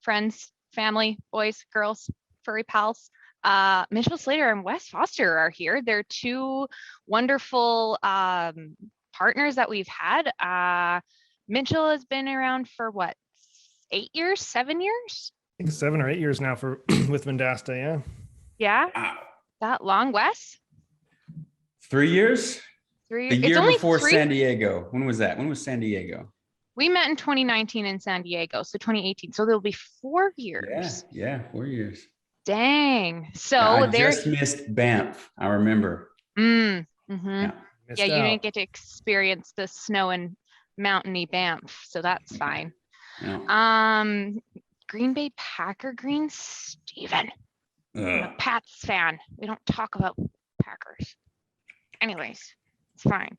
friends, family, boys, girls, furry pals. Mitchell Slater and Wes Foster are here. They're two wonderful partners that we've had. Mitchell has been around for what, 8 years, 7 years? I think 7 or 8 years now for with Vendasta, yeah. Yeah, Wow. that long, Wes? 3 years? 3 The years. year It's only before 3. San Diego. When was that? When was San Diego? We met in 2019 in San Diego, so 2018. So there'll be 4 years. Yeah, 4 years. Dang. So I they're just missed Banff. I remember. Yeah, Missed you out. didn't get to experience the snow and mountainy Banff, so that's fine. Yeah. Green Bay Packer Green Steven. I'm a Ugh. Pats fan. We don't talk about Packers. Anyways, it's fine.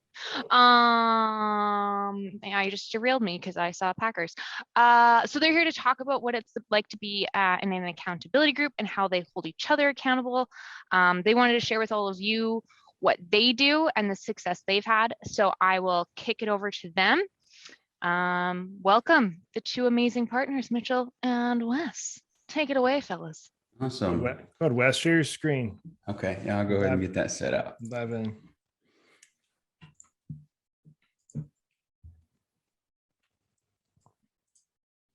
Yeah, you just derailed me because I saw Packers. So they're here to talk about what it's like to be in an accountability group and how they hold each other accountable. They wanted to share with all of you what they do and the success they've had. So I will kick it over to them. Welcome the two amazing partners, Mitchell and Wes. Take it away, fellas. Awesome. Go ahead, Wes, share your screen. Okay, yeah, I'll go ahead and get that set up. Dive in.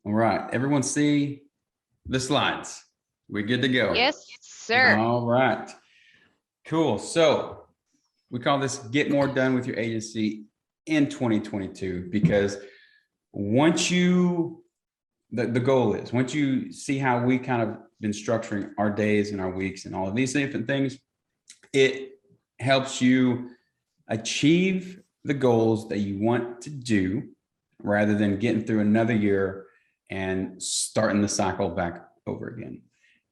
All right, everyone see the slides? We're good to go. Yes, sir. All right, cool. So we call this Get More Done with Your Agency in 2022, because once you, the goal is, once you see how we kind of been structuring our days and our weeks and all of these different things, it helps you achieve the goals that you want to do rather than getting through another year and starting the cycle back over again.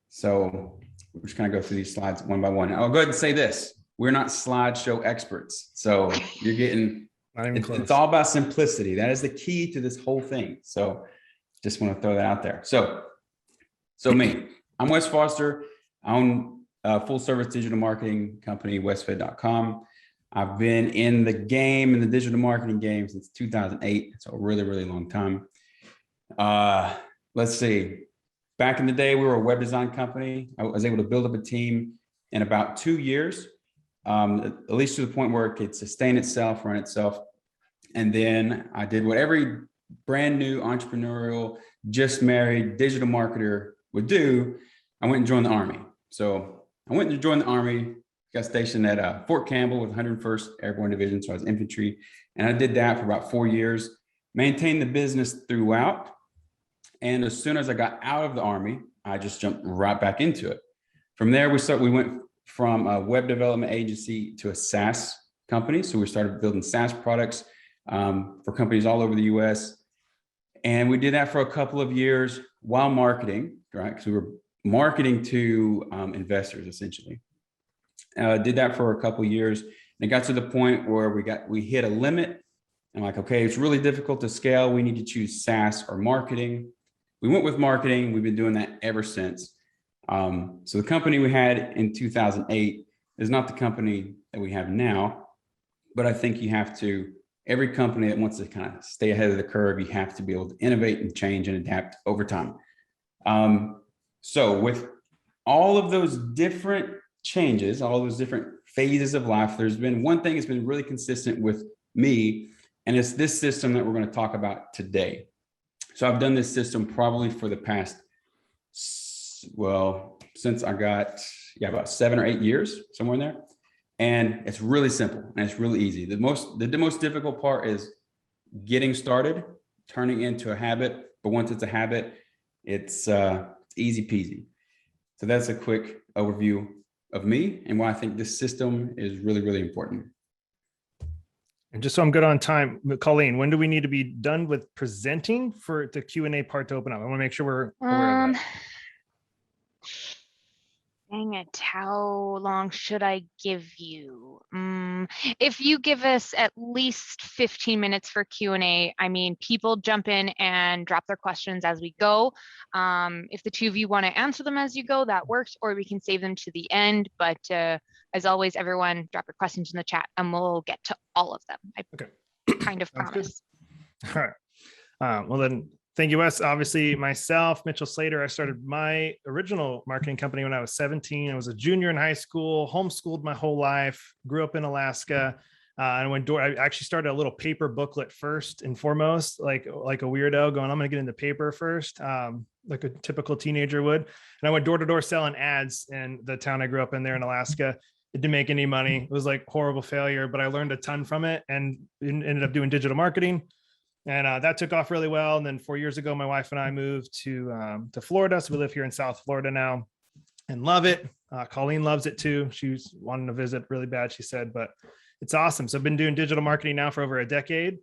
So we're just gonna go through these slides one by one. I'll go ahead and say this: we're not slideshow experts. So you're getting, it's all about simplicity. That is the key to this whole thing. So just want to throw that out there. So me, I'm Wes Foster. I own a full service digital marketing company, wesfed.com. I've been in the game, in the digital marketing game, since 2008. It's a really, really long time. Let's see. Back in the day, we were a web design company. I was able to build up a team in about 2 years, at least to the point where it could sustain itself, run itself. And then I did what every brand new entrepreneurial, just married digital marketer would do. I went and joined the Army. So I went and joined the Army, got stationed at Fort Campbell with 101st Airborne Division. So I was infantry. And I did that for about 4 years, maintained the business throughout. And as soon as I got out of the Army, I just jumped right back into it. From there, we went from a web development agency to a SaaS company. So we started building SaaS products for companies all over the US. And we did that for a couple of years while marketing, right? Because we were marketing to investors, essentially. Did that for a couple of years. And it got to the point where we hit a limit. And like, okay, it's really difficult to scale. We need to choose SaaS or marketing. We went with marketing. We've been doing that ever since. So the company we had in 2008 is not the company that we have now, but I think you have to, every company that wants to kind of stay ahead of the curve, you have to be able to innovate and change and adapt over time. So with all of those different changes, all those different phases of life, there's been one thing that's been really consistent with me, and it's this system that we're going to talk about today. So I've done this system probably for the past, well, since I got, about 7 or 8 years, somewhere in there. And it's really simple and it's really easy. The most difficult part is getting started, turning into a habit. But once it's a habit, it's easy peasy. So that's a quick overview of me and why I think this system is really, really important. And just so I'm good on time, Colleen, when do we need to be done with presenting for the Q&A part to open up? I want to make sure we're aware of that. Dang it, how long should I give you? If you give us at least 15 minutes for Q&A, I mean, people jump in and drop their questions as we go. If the two of you want to answer them as you go, that works, or we can save them to the end. But as always, everyone drop your questions in the chat and we'll get to all of them. I kind of promise. All right. Well then, Thank you, Wes. Obviously, myself, Mitchell Slater, I started my original marketing company when I was 17. I was a junior in high school, homeschooled my whole life, grew up in Alaska. And when I actually started a little paper booklet first and foremost, like a weirdo going, I'm going to get into paper first, like a typical teenager would. And I went door to door selling ads in the town I grew up in there in Alaska. It didn't make any money. It was like horrible failure, but I learned a ton from it and ended up doing digital marketing. And that took off really well. And then 4 years ago, my wife and I moved to Florida. So we live here in South Florida now and love it. Colleen loves it too. She's wanting to visit really bad, she said, but it's awesome. So I've been doing digital marketing now for over a decade,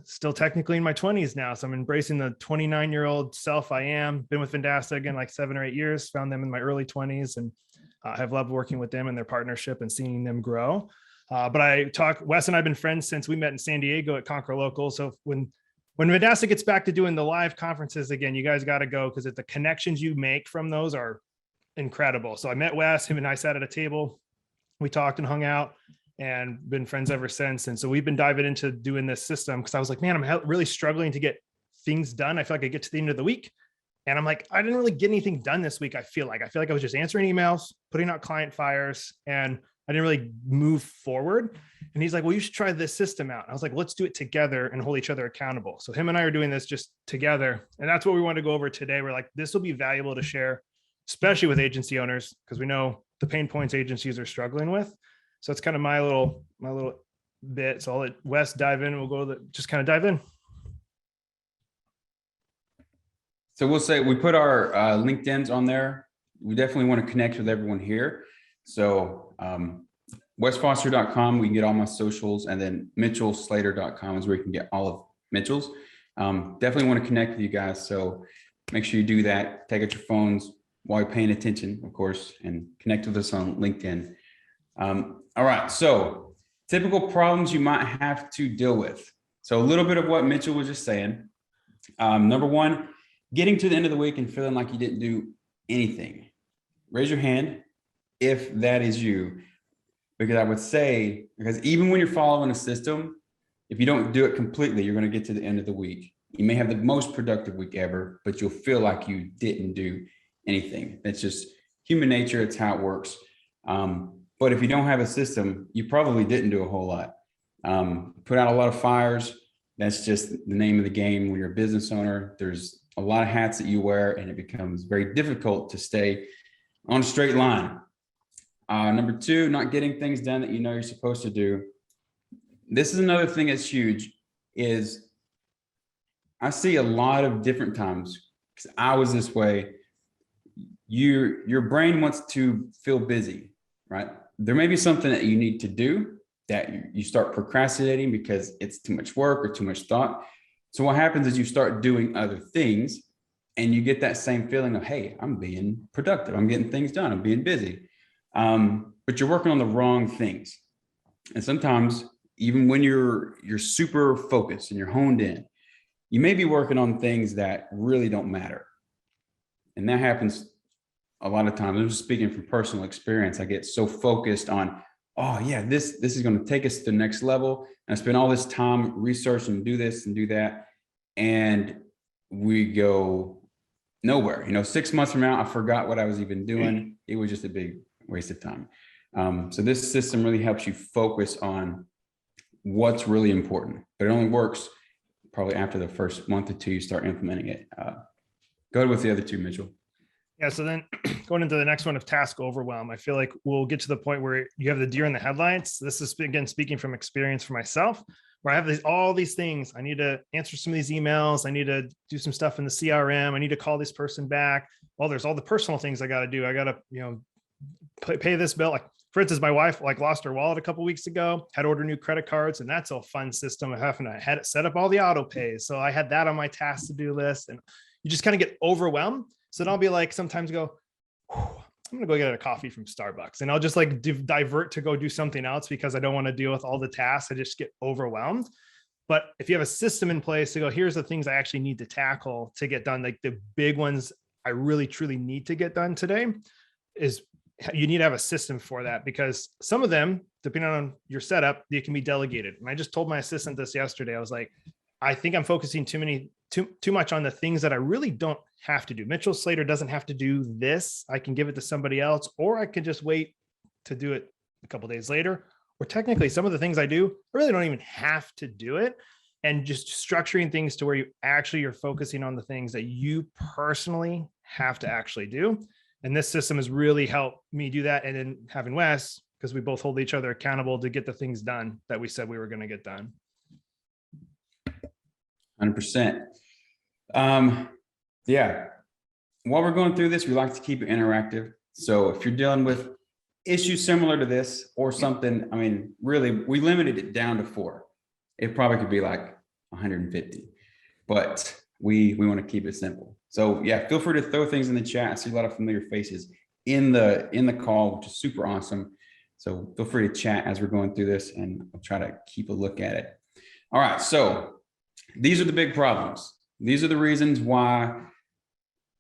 still technically in my 20s now. So I'm embracing the 29-year-old self I am. Been with Vendasta again, like 7 or 8 years, found them in my early 20s and have loved working with them and their partnership and seeing them grow. But Wes and I have been friends since we met in San Diego at Conquer Local. So when Vendasta gets back to doing the live conferences again, you guys got to go because the connections you make from those are incredible. So I met Wes, him and I sat at a table, we talked and hung out and been friends ever since. And so we've been diving into doing this system because I was like, man, I'm really struggling to get things done. I feel like I get to the end of the week and I'm like, I didn't really get anything done this week. I feel like I was just answering emails, putting out client fires, and I didn't really move forward. And he's like, well, you should try this system out. And I was like, let's do it together and hold each other accountable. So him and I are doing this just together. And that's what we want to go over today. We're like, this will be valuable to share, especially with agency owners, because we know the pain points agencies are struggling with. So it's kind of my little bit. So I'll let Wes dive in. We'll go just kind of dive in. So we'll say we put our LinkedIn's on there. We definitely want to connect with everyone here. So wesfoster.com, we can get all my socials, and then mitchellslater.com is where you can get all of Mitchell's. Definitely want to connect with you guys. So make sure you do that. Take out your phones while you're paying attention, of course, and connect with us on LinkedIn. All right. So typical problems you might have to deal with. So a little bit of what Mitchell was just saying. Number one, getting to the end of the week and feeling like you didn't do anything. Raise your hand if that is you, because I would say, because even when you're following a system, if you don't do it completely, you're going to get to the end of the week. You may have the most productive week ever, but you'll feel like you didn't do anything. It's just human nature. It's how it works. But if you don't have a system, you probably didn't do a whole lot. Put out a lot of fires. That's just the name of the game. When you're a business owner, there's a lot of hats that you wear, and it becomes very difficult to stay on a straight line. Number two, not getting things done that you know you're supposed to do. This is another thing that's huge, is I see a lot of different times, because I was this way. Your brain wants to feel busy, right? There may be something that you need to do that you start procrastinating because it's too much work or too much thought. So what happens is you start doing other things and you get that same feeling of, hey, I'm being productive. I'm getting things done. I'm being busy. But you're working on the wrong things. And sometimes even when you're super focused and you're honed in, you may be working on things that really don't matter. And that happens a lot of times. I'm just speaking from personal experience. I get so focused on, oh yeah, this is going to take us to the next level. And I spend all this time researching and do this and do that. And we go nowhere. 6 months from now, I forgot what I was even doing. It was just a big waste of time. So this system really helps you focus on what's really important, but it only works probably after the first month or two you start implementing it. Go ahead with the other two, Mitchell. Yeah. So then going into the next one of task overwhelm, I feel like we'll get to the point where you have the deer in the headlights. This is, again, speaking from experience for myself, where I have all these things. I need to answer some of these emails. I need to do some stuff in the CRM. I need to call this person back. Well, there's all the personal things I got to do. I got to, pay this bill. Like, for instance, my wife lost her wallet a couple of weeks ago, had to order new credit cards, and that's a fun system of having to had it set up all the auto pays. So I had that on my task to do list, and you just kind of get overwhelmed. So then I'll be like, sometimes go, I'm gonna go get a coffee from Starbucks, and I'll just divert to go do something else because I don't want to deal with all the tasks. I just get overwhelmed. But if you have a system in place to go, here's the things I actually need to tackle to get done, like the big ones I really truly need to get done today, is you need to have a system for that, because some of them, depending on your setup, they can be delegated. And I just told my assistant this yesterday. I was like, I think I'm focusing too many too much on the things that I really don't have to do. Mitchell Slater doesn't have to do this. I can give it to somebody else, or I could just wait to do it a couple days later. Or technically some of the things I do, I really don't even have to do it. And just structuring things to where you're focusing on the things that you personally have to actually do. And this system has really helped me do that. And then having Wes, because we both hold each other accountable to get the things done that we said we were going to get done. 100%. Yeah. While we're going through this, we like to keep it interactive. So if you're dealing with issues similar to this or something, I mean, really, we limited it down to 4. It probably could be like 150, but we want to keep it simple. So yeah, feel free to throw things in the chat. I see a lot of familiar faces in the call, which is super awesome. So feel free to chat as we're going through this, and I'll try to keep a look at it. All right, so these are the big problems. These are the reasons why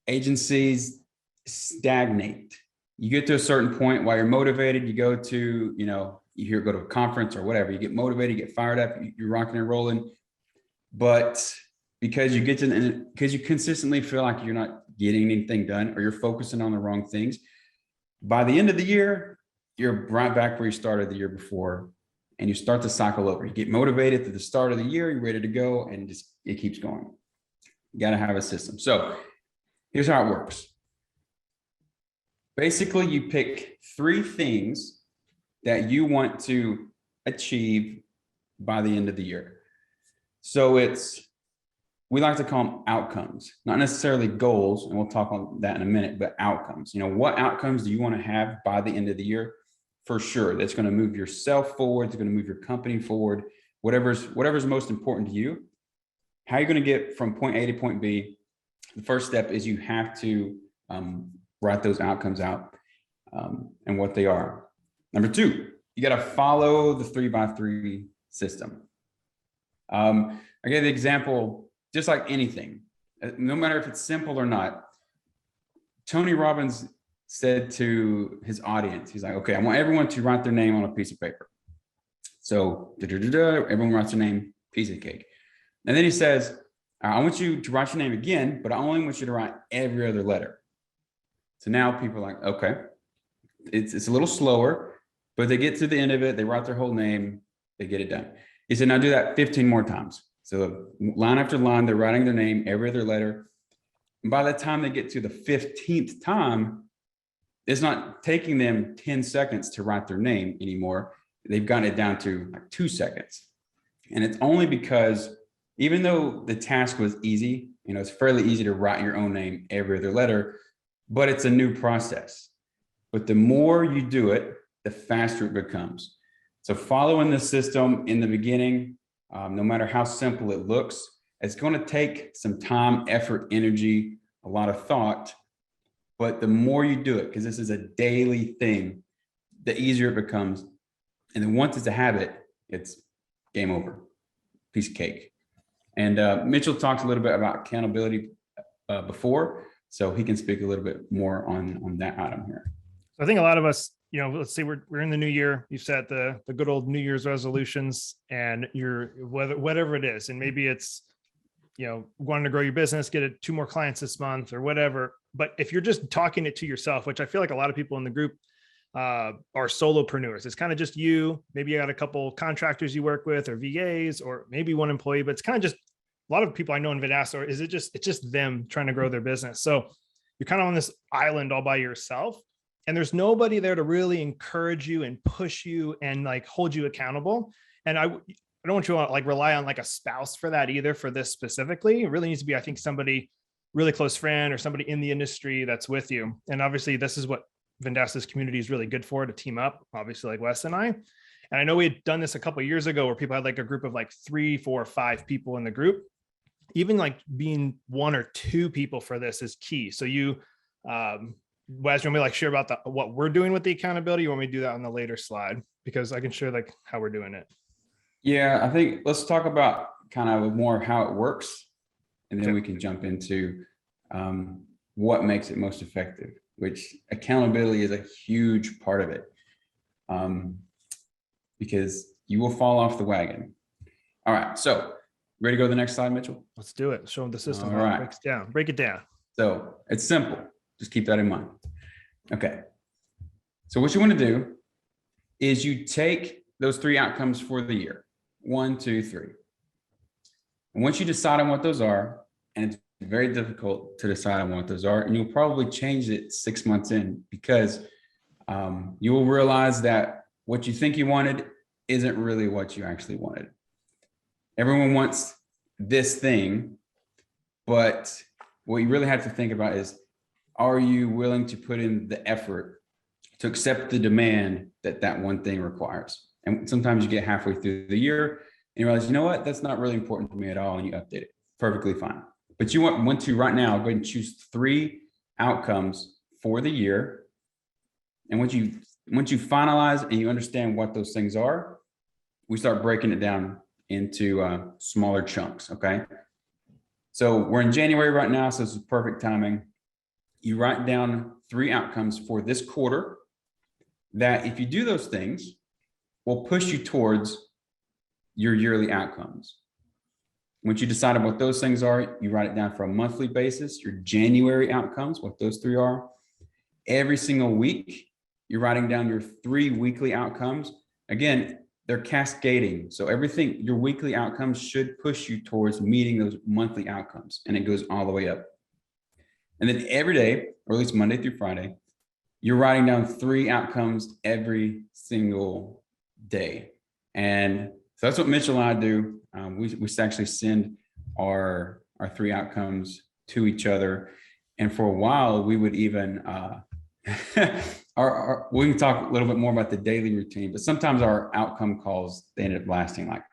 agencies stagnate. You get to a certain point while you're motivated, you go to, go to a conference or whatever, you get motivated, you get fired up, you're rocking and rolling. But because you consistently feel like you're not getting anything done, or you're focusing on the wrong things, by the end of the year, you're right back where you started the year before, and you start to cycle over. You get motivated at the start of the year, you're ready to go, and it keeps going. You got to have a system. So here's how it works. Basically, you pick 3 things that you want to achieve by the end of the year. So we like to call them outcomes, not necessarily goals, and we'll talk on that in a minute, but outcomes. What outcomes do you want to have by the end of the year? For sure, that's going to move yourself forward. It's going to move your company forward. Whatever's most important to you. How you're going to get from point A to point B. The first step is you have to write those outcomes out and what they are. Number 2, you got to follow the 3x3 system. I gave the example, just like anything, no matter if it's simple or not. Tony Robbins said to his audience, he's like, okay, I want everyone to write their name on a piece of paper. So everyone writes their name, piece of cake. And then he says, I want you to write your name again, but I only want you to write every other letter. So now people are like, okay, it's a little slower, but they get to the end of it, they write their whole name, they get it done. He said, now do that 15 more times. So line after line, they're writing their name, every other letter. And by the time they get to the 15th time, it's not taking them 10 seconds to write their name anymore. They've gotten it down to like 2 seconds. And it's only because even though the task was easy, it's fairly easy to write your own name, every other letter, but it's a new process. But the more you do it, the faster it becomes. So following the system in the beginning, no matter how simple it looks, it's going to take some time, effort, energy, a lot of thought. But the more you do it, because this is a daily thing, the easier it becomes. And then once it's a habit, it's game over, piece of cake. And Mitchell talked a little bit about accountability before, so he can speak a little bit more on that item here. So I think a lot of us, let's say we're in the new year, you set the good old New Year's resolutions, and whatever it is, and maybe it's, wanting to grow your business, get 2 more clients this month or whatever. But if you're just talking it to yourself, which I feel like a lot of people in the group are solopreneurs, it's kind of just you. Maybe you got a couple contractors you work with, or VAs, or maybe 1 employee, but it's kind of just a lot of people I know in Vendasta, or it's just them trying to grow their business. So you're kind of on this island all by yourself, and there's nobody there to really encourage you and push you and like hold you accountable. And I don't want you to like rely on like a spouse for that either, for this specifically. It really needs to be, I think, somebody really close friend or somebody in the industry that's with you. And obviously this is what Vendasta's community is really good for, to team up, obviously, like Wes and I. And I know we had done this a couple of years ago where people had like a group of like 3, 4, 5 people in the group. Even like being 1 or 2 people for this is key. So you, Wes, you want me to like share about what we're doing with the accountability? You want me to do that on the later slide? Because I can share like how we're doing it. Yeah, I think let's talk about kind of more how it works, and then we can jump into what makes it most effective, which accountability is a huge part of it, because you will fall off the wagon. All right, so Ready to go to the next slide, Mitchell? Let's do it. Show them the system. All How it right. breaks down. Break it down. So it's simple. Just keep that in mind. Okay. So what you want to do is you take those 3 outcomes for the year, 1, 2, 3. And once you decide on what those are, and it's very difficult to decide on what those are, and you'll probably change it 6 months in, because you will realize that what you think you wanted isn't really what you actually wanted. Everyone wants this thing, but what you really have to think about is, are you willing to put in the effort to accept the demand that that one thing requires? And sometimes you get halfway through the year and you realize, you know what, that's not really important to me at all, and you update it. Perfectly fine. But you want to right now go ahead and choose 3 outcomes for the year. And once you finalize and you understand what those things are, we start breaking it down into smaller chunks. Okay. So we're in January right now, so this is perfect timing. You write down 3 outcomes for this quarter that, if you do those things, will push you towards your yearly outcomes. Once you decide what those things are, you write it down for a monthly basis, your January outcomes, what those 3 are. Every single week, you're writing down your 3 weekly outcomes. Again, they're cascading. So everything, your weekly outcomes should push you towards meeting those monthly outcomes, and it goes all the way up. And then every day, or at least Monday through Friday, you're writing down 3 outcomes every single day. And so that's what Mitchell and I do. We actually send our 3 outcomes to each other. And for a while, we would even, we can talk a little bit more about the daily routine, but sometimes our outcome calls, they end up lasting like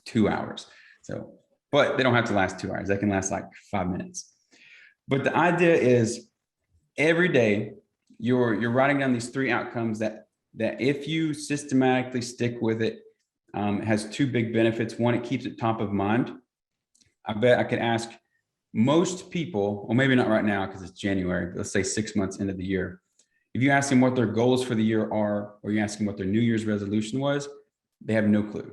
2 hours. So, but they don't have to last 2 hours. They can last like 5 minutes. But the idea is, every day you're writing down these 3 outcomes that if you systematically stick with it, it has 2 big benefits. One, it keeps it top of mind. I bet I could ask most people, or maybe not right now because it's January, but let's say 6 months into the year. If you ask them what their goals for the year are, or you ask them what their New Year's resolution was, they have no clue,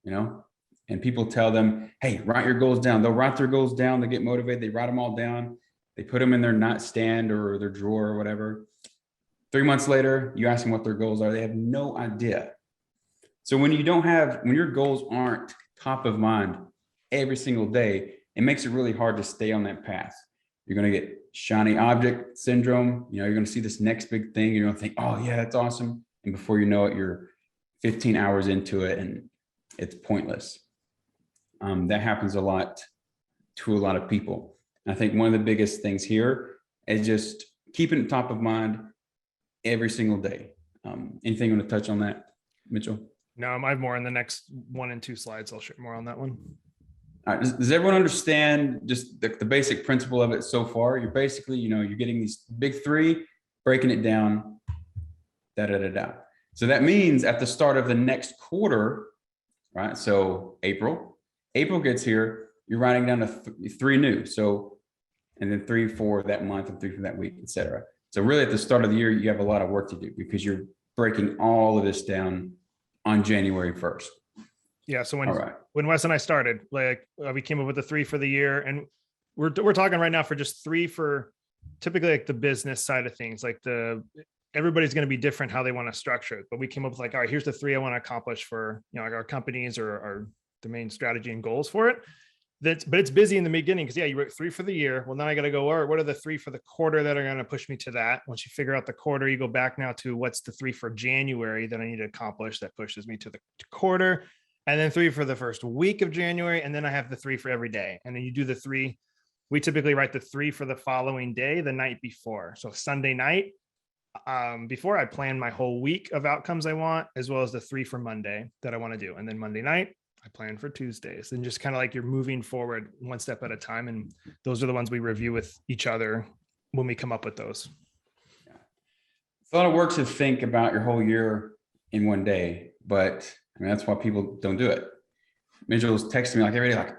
you know? And people tell them, hey, write your goals down. They'll write their goals down. They get motivated. They write them all down. They put them in their nightstand or their drawer or whatever. 3 months later, you ask them what their goals are. They have no idea. So when your goals aren't top of mind every single day, it makes it really hard to stay on that path. You're going to get shiny object syndrome. You know, you're going to see this next big thing. You're going to think, oh yeah, that's awesome. And before you know it, you're 15 hours into it and it's pointless. That happens a lot to a lot of people. And I think one of the biggest things here is just keeping it top of mind every single day. Anything you want to touch on that, Mitchell? No, I have more in the next 1 and 2 slides. I'll share more on that one. All right, does everyone understand just the basic principle of it so far? You're basically, you're getting these big 3, breaking it down, da-da-da-da. So that means at the start of the next quarter, right? So April gets here, you're writing down 3 new. So, and then 3 for that month and 3 for that week, etc. So really at the start of the year, you have a lot of work to do because you're breaking all of this down on January 1st. Yeah. So when Wes and I started, we came up with the 3 for the year, and we're talking right now for just 3 for typically like the business side of things. Like everybody's going to be different how they want to structure it, but we came up with all right, here's the 3 I want to accomplish for like our companies or our domain strategy and goals for it. But it's busy in the beginning because you wrote 3 for the year. Well, then I got to go, all right, what are the 3 for the quarter that are going to push me to that? Once you figure out the quarter, you go back now to what's the 3 for January that I need to accomplish that pushes me to the quarter. And then 3 for the first week of January. And then I have the 3 for every day. And then you do the 3. We typically write the 3 for the following day, the night before. So Sunday night, before I plan my whole week of outcomes I want, as well as the 3 for Monday that I want to do. And then Monday night, I plan for Tuesdays, and just kind of like you're moving forward 1 step at a time. And those are the ones we review with each other when we come up with those. Yeah. It's a lot of work to think about your whole year in 1 day, but I mean, that's why people don't do it. Mitchell was texting me like every day, like,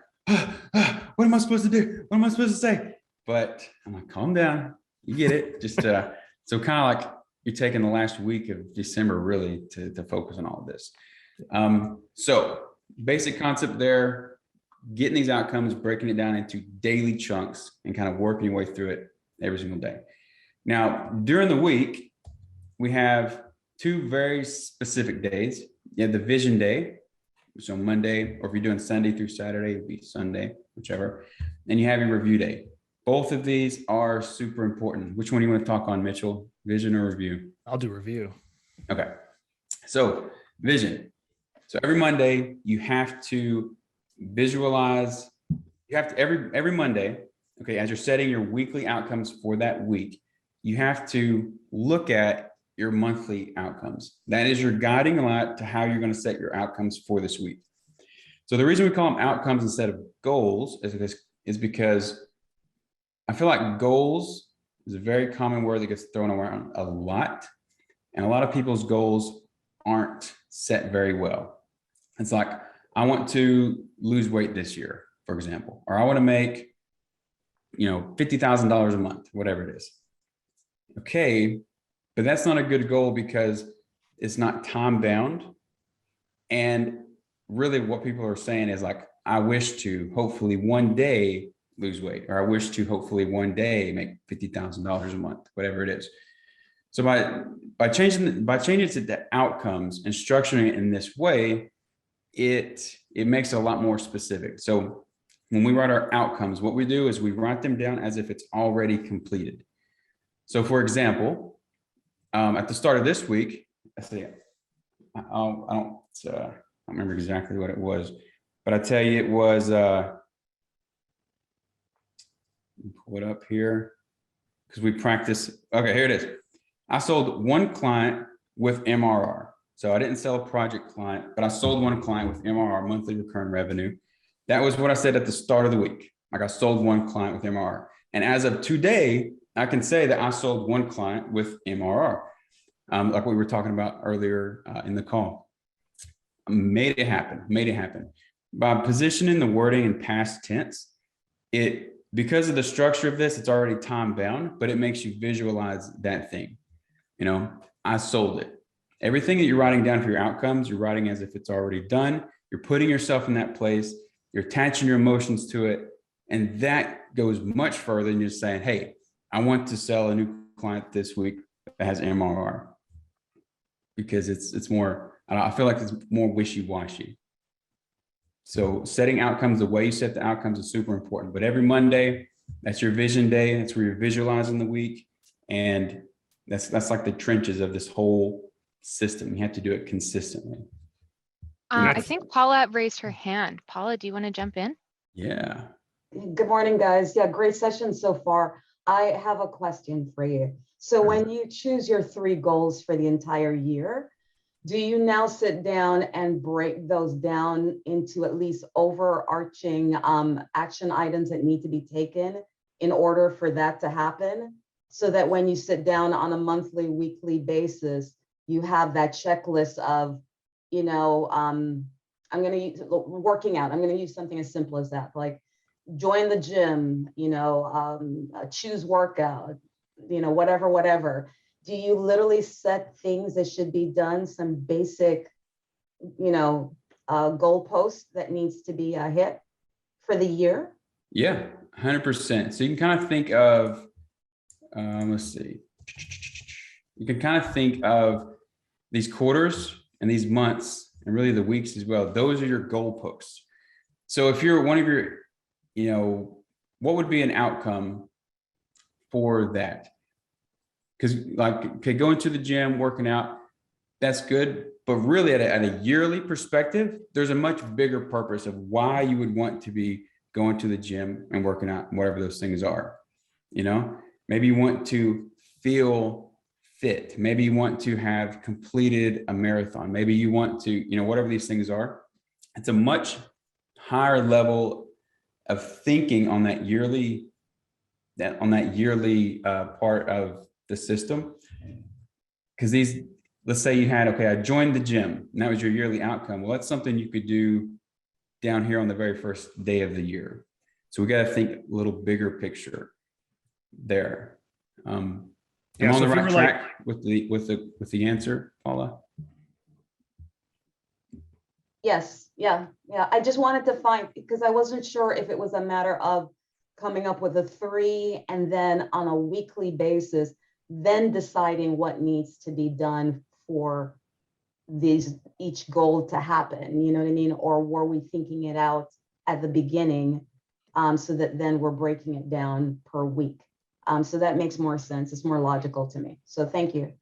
what am I supposed to do? What am I supposed to say? But I'm like, calm down. You get it. Just so kind of like you're taking the last week of December really to focus on all of this. So basic concept there. getting these outcomes, breaking it down into daily chunks and kind of working your way through it every single day. Now, during the week, we have 2 very specific days. You have the vision day, so Monday, or if you're doing Sunday through Saturday, it'd be Sunday, whichever. And you have your review day. Both of these are super important. Which one do you want to talk on, Mitchell? Vision or review? I'll do review. Okay. So vision. So every Monday you have to visualize, you have to every Monday, okay, as you're setting your weekly outcomes for that week, you have to look at your monthly outcomes. That is your guiding light to how you're going to set your outcomes for this week. So the reason we call them outcomes instead of goals is because I feel like goals is a very common word that gets thrown around a lot. And a lot of people's goals aren't set very well. It's like, I want to lose weight this year, for example, or I want to make, $50,000 a month, whatever it is. Okay, but that's not a good goal because it's not time bound. And really what people are saying is like, I wish to hopefully one day lose weight, or I wish to hopefully one day make $50,000 a month, whatever it is. So by changing it to the outcomes and structuring it in this way, it makes it a lot more specific. So when we write our outcomes, what we do is we write them down as if it's already completed. So for example, at the start of this week, I don't remember exactly what it was, but I tell you it was, pull it up here because we practice. Okay, here it is. I sold 1 client with MRR. So I didn't sell a project client, but I sold 1 client with MRR, monthly recurring revenue. That was what I said at the start of the week. Like I sold 1 client with MRR. And as of today, I can say that I sold 1 client with MRR. Like we were talking about earlier in the call. Made it happen. By positioning the wording in past tense, because of the structure of this, it's already time bound, but it makes you visualize that thing. I sold it. Everything that you're writing down for your outcomes, you're writing as if it's already done. You're putting yourself in that place. You're attaching your emotions to it. And that goes much further than just saying, hey, I want to sell a new client this week that has MRR. Because it's more, I feel like it's more wishy-washy. So setting outcomes, the way you set the outcomes is super important. But every Monday, that's your vision day. That's where you're visualizing the week. And that's like the trenches of this whole system. You have to do it consistently. I think Paula raised her hand. Paula, do you want to jump in? Yeah. Good morning, guys. Yeah, great session so far. I have a question for you. So when you choose your 3 goals for the entire year, do you now sit down and break those down into at least overarching action items that need to be taken in order for that to happen? So that when you sit down on a monthly, weekly basis, you have that checklist of, I'm going to use working out. I'm going to use something as simple as that, like join the gym, choose workout, whatever. Do you literally set things that should be done, some basic, goalpost that needs to be hit for the year? Yeah, 100%. So you can kind of think of, let's see. You can kind of think of these quarters and these months and really the weeks as well. Those are your goalposts. So if you're one of your, what would be an outcome for that? Because going to the gym, working out, that's good. But really at a yearly perspective, there's a much bigger purpose of why you would want to be going to the gym and working out, whatever those things are. Maybe you want to feel fit. Maybe you want to have completed a marathon. Maybe you want to, whatever these things are. It's a much higher level of thinking on that yearly part of the system. Because let's say you had, I joined the gym and that was your yearly outcome. Well, that's something you could do down here on the very first day of the year. So we got to think a little bigger picture there. Am I on the right track with the answer, Paula? Yes, yeah. I just wanted to find, because I wasn't sure if it was a matter of coming up with a 3 and then on a weekly basis, then deciding what needs to be done for each goal to happen, you know what I mean? Or were we thinking it out at the beginning, so that then we're breaking it down per week? So that makes more sense. It's more logical to me. So thank you.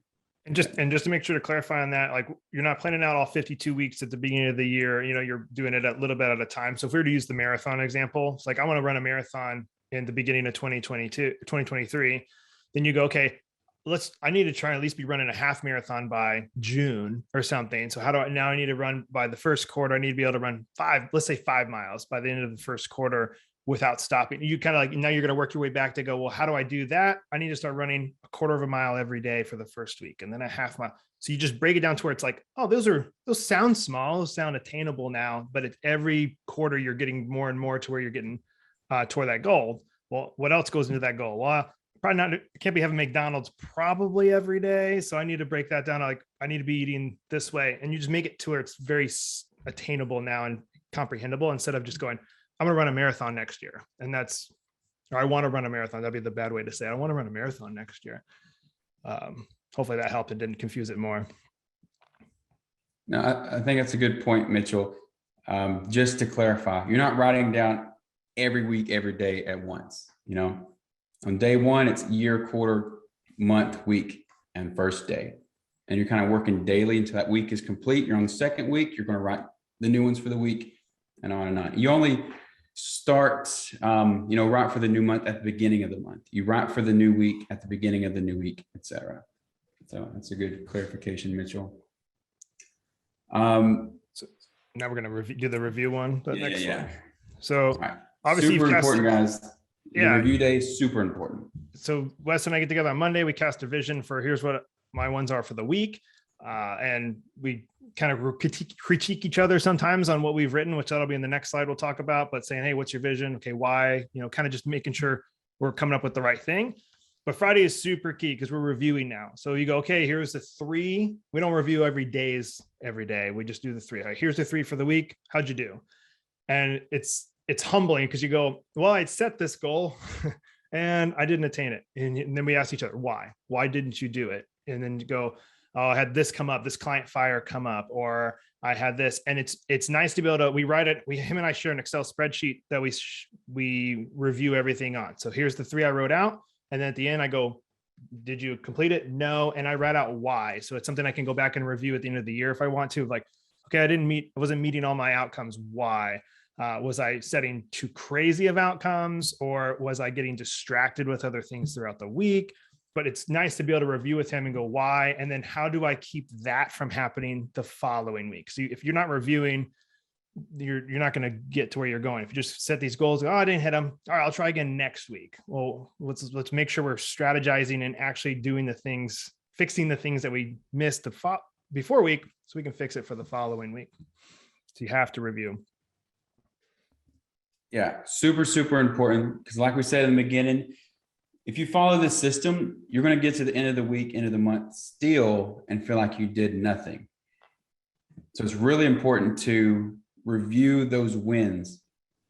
And just to make sure to clarify on that, like you're not planning out all 52 weeks at the beginning of the year, you're doing it a little bit at a time. So if we were to use the marathon example, it's like, I want to run a marathon in the beginning of 2023, then you go, okay, I need to try and at least be running a half marathon by June or something. So I need to run by the first quarter. I need to be able to run let's say 5 miles by the end of the first quarter without stopping. You kind of like, now you're going to work your way back to go, well, how do I do that? I need to start running a quarter of a mile every day for the first week, and then a half mile. So you just break it down to where it's like, oh, those sound small, those sound attainable now, but it's every quarter you're getting more and more to where you're getting toward that goal. Well, what else goes into that goal? Well, probably not, I can't be having McDonald's probably every day. So I need to break that down. Like, I need to be eating this way. And you just make it to where it's very attainable now and comprehensible, instead of just going, I'm going to run a marathon next year. And or I want to run a marathon. That'd be the bad way to say it. I want to run a marathon next year. Hopefully that helped and didn't confuse it more. No, I think that's a good point, Mitchell. Just to clarify, you're not writing down every week, every day at once. On day one, it's year, quarter, month, week, and first day. And you're kind of working daily until that week is complete. You're on the second week, you're going to write the new ones for the week, and on and on. You only start, write for the new month at the beginning of the month. You write for the new week at the beginning of the new week, etc. So that's a good clarification, Mitchell. So now we're going to do the review one. Next one. So right. Obviously, super important, guys. The review day is super important. So Wes and I get together on Monday. We cast a vision for here's what my ones are for the week. And we kind of critique each other sometimes on what we've written, which that'll be in the next slide we'll talk about, but saying, hey, what's your vision? Okay, why? Kind of just making sure we're coming up with the right thing. But Friday is super key because we're reviewing now. So you go, okay, here's the 3. We don't review every day. We just do the 3. Right, here's the 3 for the week. How'd you do? And it's humbling because you go, well, I set this goal and I didn't attain it. And then we ask each other, why? Why didn't you do it? And then you go, oh, I had this come up, this client fire come up, or I had this. And it's nice to be able to, we write it, him and I share an Excel spreadsheet that we review everything on. So here's the 3 I wrote out. And then at the end I go, did you complete it? No. And I write out why. So it's something I can go back and review at the end of the year if I want to, like, okay, I wasn't meeting all my outcomes. Why? Was I setting too crazy of outcomes, or was I getting distracted with other things throughout the week? But it's nice to be able to review with him and go, why? And then how do I keep that from happening the following week? So if you're not reviewing, you're not going to get to where you're going. If you just set these goals, I didn't hit them. All right, I'll try again next week. Well, let's make sure we're strategizing and actually doing the things, fixing the things that we missed before week, so we can fix it for the following week. So you have to review. Yeah, super, super important. Because like we said in the beginning, if you follow this system, you're going to get to the end of the week, end of the month still and feel like you did nothing. So it's really important to review those wins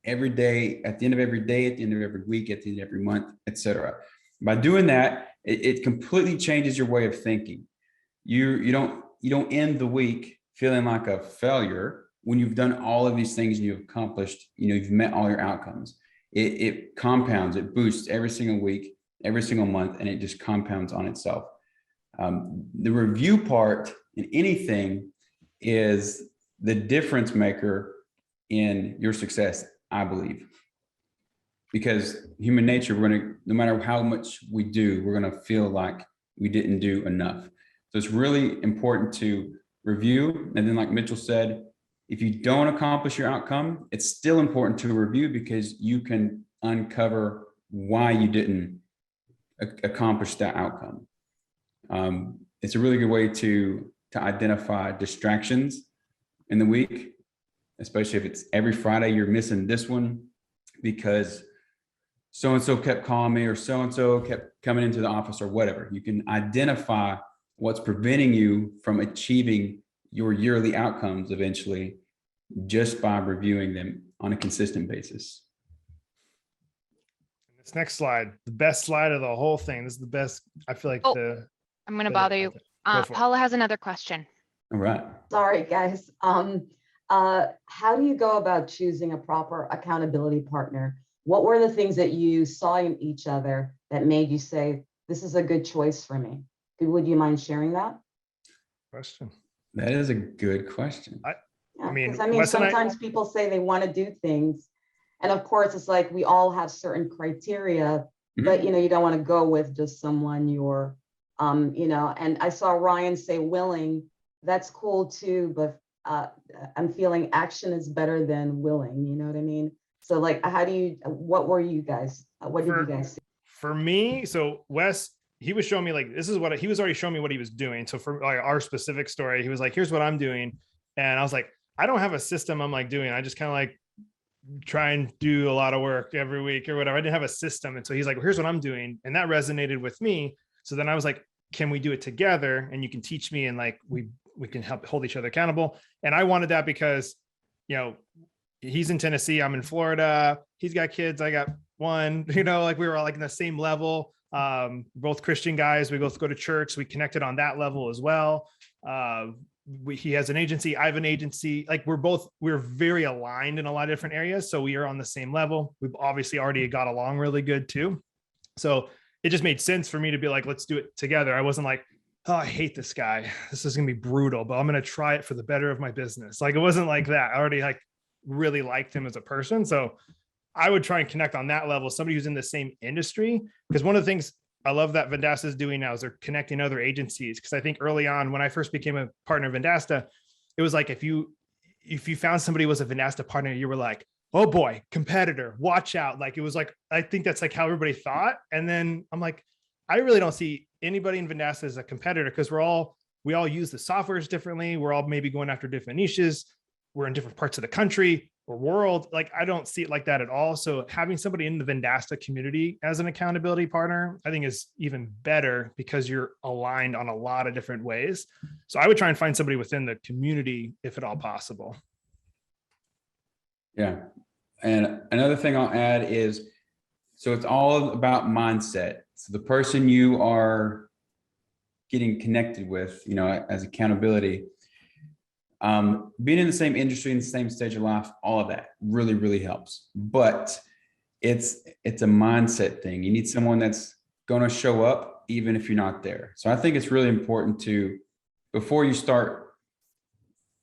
every day, at the end of every day, at the end of every week, at the end of every month, etc. By doing that, it completely changes your way of thinking. You don't end the week feeling like a failure when you've done all of these things and you've accomplished, you've met all your outcomes. It compounds, it boosts every single week, every single month, and it just compounds on itself. The review part in anything is the difference maker in your success, I believe. Because human nature, no matter how much we do, we're gonna feel like we didn't do enough. So it's really important to review. And then like Mitchell said, if you don't accomplish your outcome, it's still important to review because you can uncover why you didn't accomplish that outcome. It's a really good way to identify distractions in the week, especially if it's every Friday you're missing this one because so-and-so kept calling me or so-and-so kept coming into the office or whatever. You can identify what's preventing you from achieving your yearly outcomes eventually just by reviewing them on a consistent basis. This next slide, the best slide of the whole thing. This is the best. I feel like I'm going to bother you. Go for it. Paula has another question. All right. Sorry, guys. How do you go about choosing a proper accountability partner? What were the things that you saw in each other that made you say, this is a good choice for me? Would you mind sharing that? Question. That is a good question. I mean, sometimes people say they want to do things. And of course, it's like we all have certain criteria, but you don't want to go with just someone you're, and I saw Ryan say willing. That's cool too, but I'm feeling action is better than willing. You know what I mean? So like, what were you guys? What did you guys see? For me, so Wes, he was showing me like, this is what he was already showing me what he was doing. So for like our specific story, he was like, here's what I'm doing. And I was like, I don't have a system I'm like doing. I just kind of like try and do a lot of work every week or whatever. I didn't have a system. And so he's like, well, here's what I'm doing. And that resonated with me. So then I was like, can we do it together? And you can teach me and like, we can help hold each other accountable. And I wanted that because, he's in Tennessee, I'm in Florida. He's got kids. I got one, like we were all like in the same level. Both Christian guys. We both go to church. So we connected on that level as well. He has an agency. I have an agency. Like we're very aligned in a lot of different areas. So we are on the same level. We've obviously already got along really good too. So it just made sense for me to be like, let's do it together. I wasn't like, oh, I hate this guy. This is going to be brutal, but I'm going to try it for the better of my business. Like, it wasn't like that. I already like really liked him as a person. So I would try and connect on that level, somebody who's in the same industry. Because one of the things I love that Vendasta is doing now is they're connecting other agencies. Because I think early on, when I first became a partner of Vendasta, it was like, if you found somebody who was a Vendasta partner, you were like, oh boy, competitor, watch out. Like, it was like, I think that's like how everybody thought. And then I'm like, I really don't see anybody in Vendasta as a competitor, because we all use the softwares differently. We're all maybe going after different niches. We're in different parts of the country or world. Like, I don't see it like that at all. So having somebody in the Vendasta community as an accountability partner, I think is even better, because you're aligned on a lot of different ways. So I would try and find somebody within the community if at all possible. Yeah. And another thing I'll add is, so it's all about mindset. So the person you are getting connected with, as accountability, being in the same industry, in the same stage of life, all of that really, really helps. But it's a mindset thing. You need someone that's going to show up even if you're not there. So I think it's really important to, before you start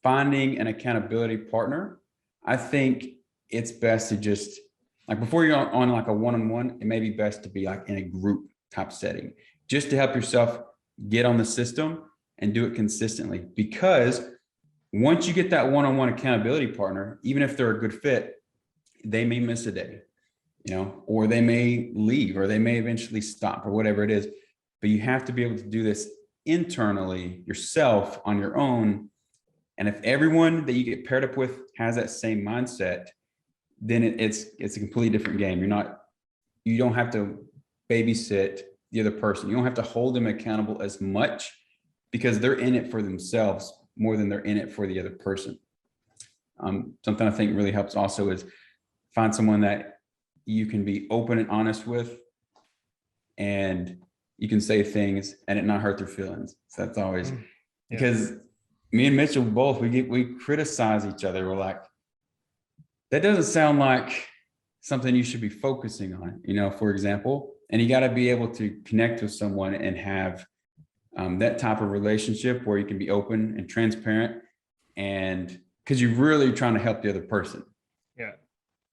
finding an accountability partner, I think it's best to just, like, before you're on like a one-on-one, it may be best to be like in a group type setting, just to help yourself get on the system and do it consistently. Because once you get that one-on-one accountability partner, even if they're a good fit, they may miss a day, or they may leave, or they may eventually stop, or whatever it is. But you have to be able to do this internally yourself on your own. And if everyone that you get paired up with has that same mindset, then it's a completely different game. You don't have to babysit the other person. You don't have to hold them accountable as much, because they're in it for themselves more than they're in it for the other person. Something I think really helps also is find someone that you can be open and honest with, and you can say things and it not hurt their feelings. So that's always, because me and Mitchell both, we criticize each other. We're like, that doesn't sound like something you should be focusing on, for example. And you got to be able to connect with someone and have that type of relationship where you can be open and transparent, and because you're really trying to help the other person. Yeah.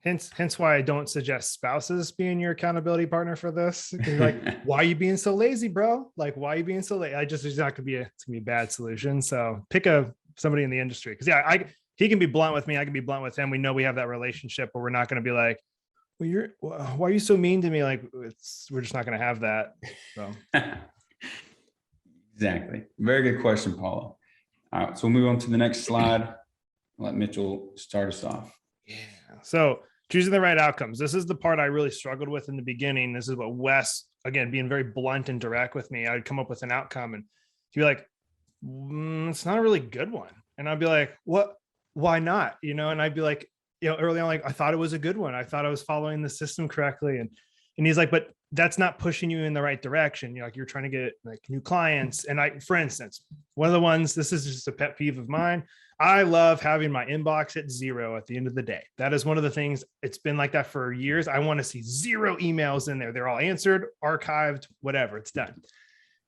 Hence why I don't suggest spouses being your accountability partner for this. Like, why are you being so lazy, bro? Like, why are you being so lazy? It's not gonna be a bad solution. So pick somebody in the industry. Cause he can be blunt with me. I can be blunt with him. We know we have that relationship, but we're not going to be like, well, why are you so mean to me? Like, we're just not going to have that. So. Exactly. Very good question, Paula. All right. So we'll move on to the next slide. I'll let Mitchell start us off. Yeah. So choosing the right outcomes. This is the part I really struggled with in the beginning. This is what Wes, again, being very blunt and direct with me, I'd come up with an outcome and he'd be like, it's not a really good one. And I'd be like, what why not? And I'd be like, early on, like, I thought it was a good one. I thought I was following the system correctly. And he's like, but that's not pushing you in the right direction. You're trying to get like new clients. And for instance, one of the ones, this is just a pet peeve of mine. I love having my inbox at 0 at the end of the day. That is one of the things. It's been like that for years. I want to see 0 emails in there. They're all answered, archived, whatever, it's done.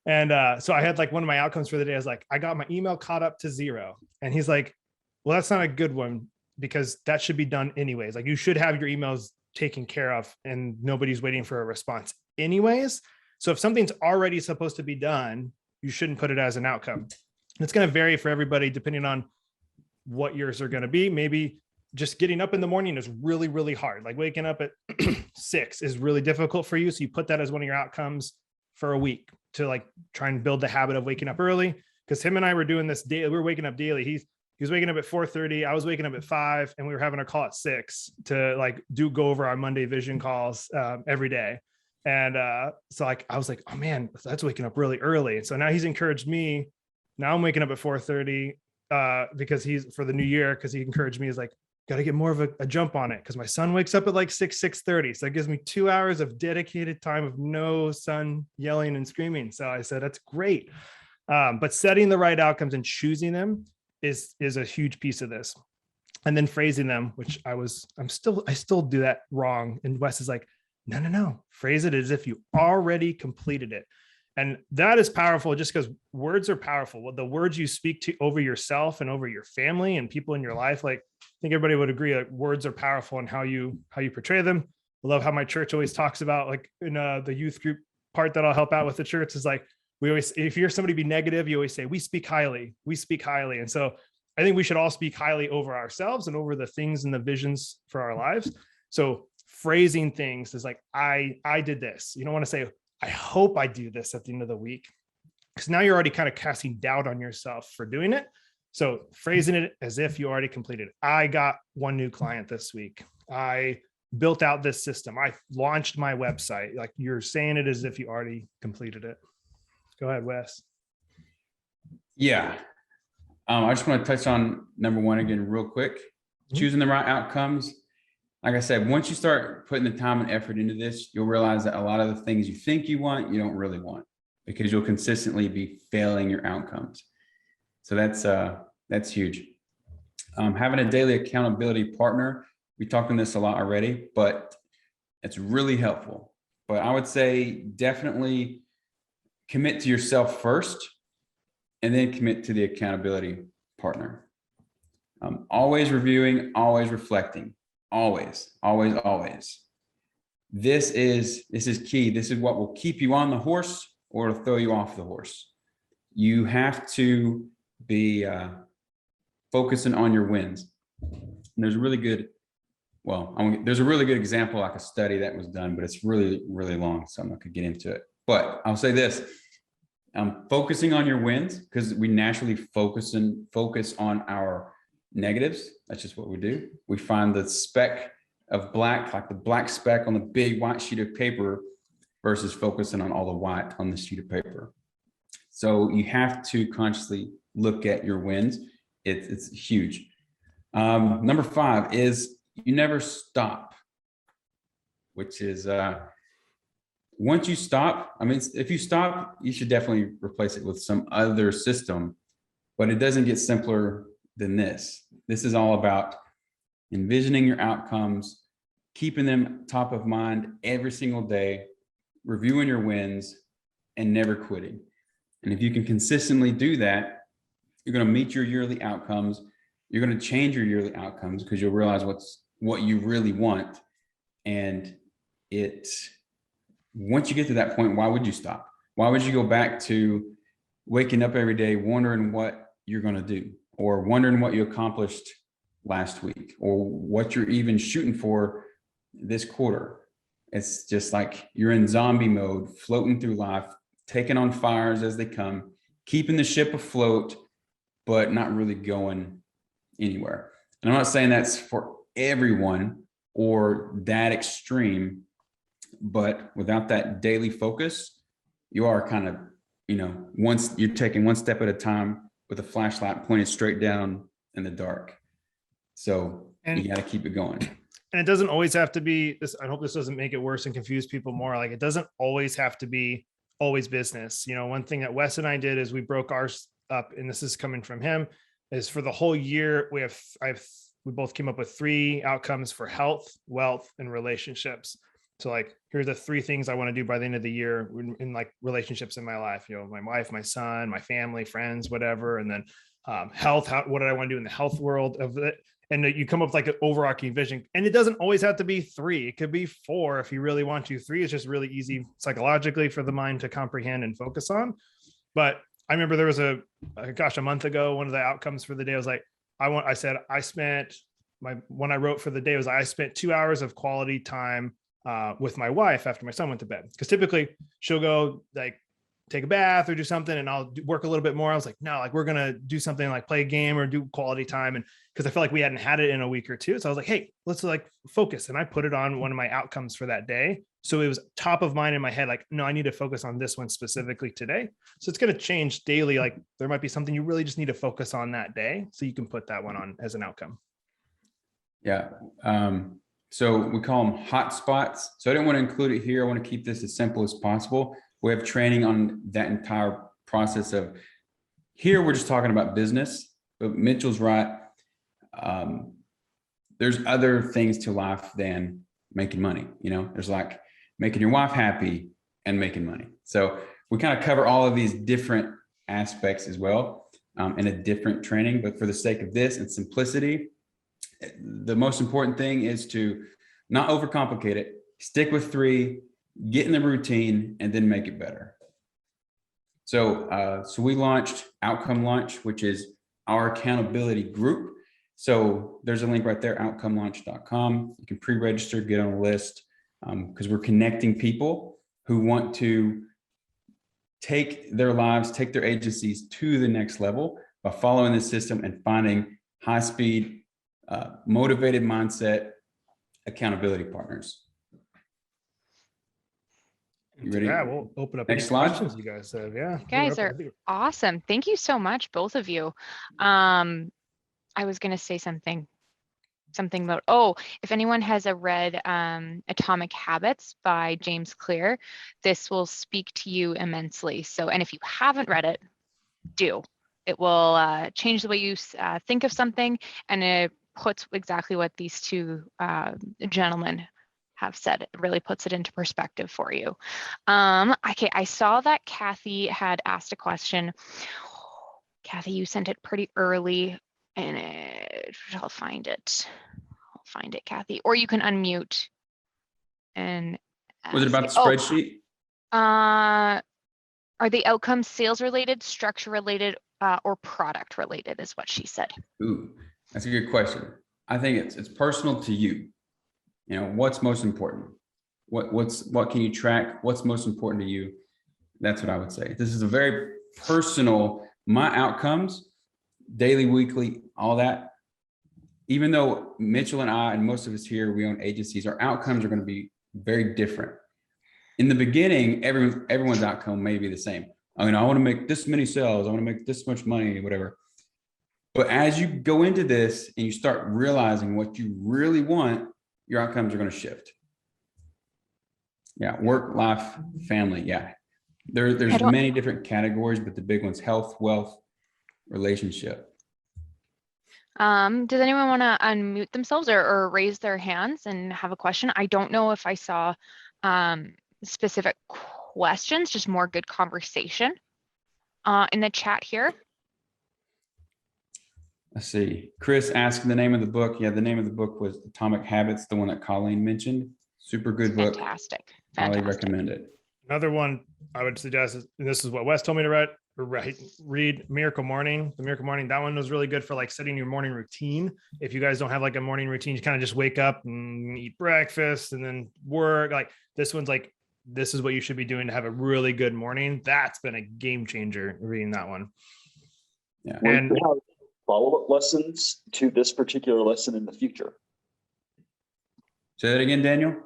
And so I had like one of my outcomes for the day. I was like, I got my email caught up to 0. And he's like, well, that's not a good one, because that should be done anyways. Like, you should have your emails taken care of and nobody's waiting for a response anyways. So if something's already supposed to be done, you shouldn't put it as an outcome. And it's going to vary for everybody depending on what yours are going to be. Maybe just getting up in the morning is really, really hard. Like waking up at 6 is really difficult for you. So you put that as one of your outcomes for a week to like try and build the habit of waking up early. Because him and I were doing this daily. We were waking up daily. He was waking up at 4:30. I was waking up at 5, and we were having a call at 6 to like go over our Monday vision calls every day. And so like, I was like, oh man, that's waking up really early. And so now he's encouraged me. Now I'm waking up at 4:30 because he's for the new year, because he encouraged me, is like, got to get more of a jump on it, because my son wakes up at like 6:30. So that gives me 2 hours of dedicated time of no son yelling and screaming. So I said, that's great. But setting the right outcomes and choosing them is a huge piece of this. And then phrasing them, which I still do that wrong. And Wes is like, no, phrase it as if you already completed it. And that is powerful, just because words are powerful. The words you speak to over yourself and over your family and people in your life, like, I think everybody would agree, like, words are powerful in how you portray them. I love how my church always talks about, like, in the youth group part that I'll help out with the church, is like, we always, if you hear somebody be negative, you always say, we speak highly. And so I think we should all speak highly over ourselves and over the things and the visions for our lives. So phrasing things is like, I did this. You don't want to say, I hope I do this at the end of the week, because now you're already kind of casting doubt on yourself for doing it. So phrasing it as if you already completed it. I got 1 new client this week. I built out this system. I launched my website. Like, you're saying it as if you already completed it. Go ahead, Wes. Yeah. I just want to touch on number 1 again, real quick. Choosing the right outcomes. Like I said, once you start putting the time and effort into this, you'll realize that a lot of the things you think you want, you don't really want, because you'll consistently be failing your outcomes. So that's huge. Having a daily accountability partner, we talked on this a lot already, but it's really helpful. But I would say definitely commit to yourself first, and then commit to the accountability partner. Always reviewing, always reflecting, always. This is key. This is what will keep you on the horse or to throw you off the horse. You have to be focusing on your wins. And there's a really good example, like a study that was done, but it's really, really long, so I'm not gonna get into it. But I'll say this, focusing on your wins, because we naturally focus on our negatives. That's just what we do. We find the speck of black, like the black speck on the big white sheet of paper, versus focusing on all the white on the sheet of paper. So you have to consciously look at your wins. It's huge. Number 5 is you never stop, which is once you stop, I mean, if you stop, you should definitely replace it with some other system, but it doesn't get simpler than this. This is all about envisioning your outcomes, keeping them top of mind every single day, reviewing your wins, and never quitting. And if you can consistently do that, you're going to meet your yearly outcomes. You're going to change your yearly outcomes, because you'll realize what you really want. And once you get to that point, why would you stop? Why would you go back to waking up every day wondering what you're going to do, or wondering what you accomplished last week, or what you're even shooting for this quarter? It's just like you're in zombie mode, floating through life, taking on fires as they come, keeping the ship afloat, but not really going anywhere. And I'm not saying that's for everyone or that extreme, but without that daily focus, you are kind of, once you're taking one step at a time with a flashlight pointed straight down in the dark. So And- you got to keep it going. And it doesn't always have to be this. I hope this doesn't make it worse and confuse people more. Like, it doesn't always have to be always business. You know, one thing that Wes and I did is we broke ours up, and this is coming from him, is for the whole year, we both came up with 3 outcomes for health, wealth, and relationships. So like, here's the 3 things I want to do by the end of the year in like relationships in my life, you know, my wife, my son, my family, friends, whatever. And then health, what did I want to do in the health world of it? And you come up with like an overarching vision. And it doesn't always have to be 3. It could be 4 if you really want to. 3 is just really easy psychologically for the mind to comprehend and focus on. But I remember there was a month ago, one of the outcomes for the day was like, when I spent 2 hours of quality time with my wife after my son went to bed. Because typically she'll go like take a bath or do something, and I'll work a little bit more. I was like, no, like we're going to do something like play a game or do quality time. And because I felt like we hadn't had it in a week or 2. So I was like, hey, let's like focus. And I put it on one of my outcomes for that day. So it was top of mind in my head, like, no, I need to focus on this one specifically today. So it's going to change daily. Like there might be something you really just need to focus on that day. So you can put that one on as an outcome. Yeah. So we call them hot spots. So I didn't want to include it here. I want to keep this as simple as possible. We have training on that entire process of here. We're just talking about business, but Mitchell's right. There's other things to life than making money. You know, there's like making your wife happy and making money. So we kind of cover all of these different aspects as well in a different training, but for the sake of this and simplicity, the most important thing is to not overcomplicate it, stick with 3, get in the routine, and then make it better. So we launched Outcome Launch, which is our accountability group. So there's a link right there, outcomelaunch.com. You can pre-register, get on a list, because we're connecting people who want to take their lives, take their agencies to the next level by following the system and finding high-speed, motivated mindset accountability partners. You ready? Yeah, we'll open up Next any slide. questions you guys have. Yeah. You guys are awesome. Thank you so much, both of you. I was going to say something about, if anyone has read Atomic Habits by James Clear, this will speak to you immensely. So, and if you haven't read it, do. It will change the way you think of something, and it puts exactly what these 2 gentlemen have said. It really puts it into perspective for you. Okay, I saw that Kathy had asked a question. Kathy, you sent it pretty early, and I'll find it. Kathy, or you can unmute. And was it about the spreadsheet? Are the outcomes sales related, structure related, or product related? Is what she said. Ooh, that's a good question. I think it's personal to you. You know, what's most important? What can you track? What's most important to you? That's what I would say. This is a very personal, my outcomes, daily, weekly, all that. Even though Mitchell and I, and most of us here, we own agencies, our outcomes are going to be very different. In the beginning, everyone's outcome may be the same. I mean, I want to make this many sales. I want to make this much money, whatever. But as you go into this and you start realizing what you really want, your outcomes are going to shift. Yeah. Work, life, family. Yeah. There's many different categories, but the big ones: health, wealth, relationship. Does anyone want to unmute themselves or raise their hands and have a question? I don't know if I saw specific questions, just more good conversation in the chat here. Let's see. Chris asked the name of the book. Yeah, the name of the book was Atomic Habits, the one that Colleen mentioned. Super good book. Fantastic. Highly recommend it. Another one I would suggest is, and this is what Wes told me to read Miracle Morning. The Miracle Morning, that one was really good for like setting your morning routine. If you guys don't have like a morning routine, you kind of just wake up and eat breakfast and then work. Like this one's like, this is what you should be doing to have a really good morning. That's been a game changer reading that one. Yeah. And we have follow-up lessons to this particular lesson in the future. Say that again, Daniel.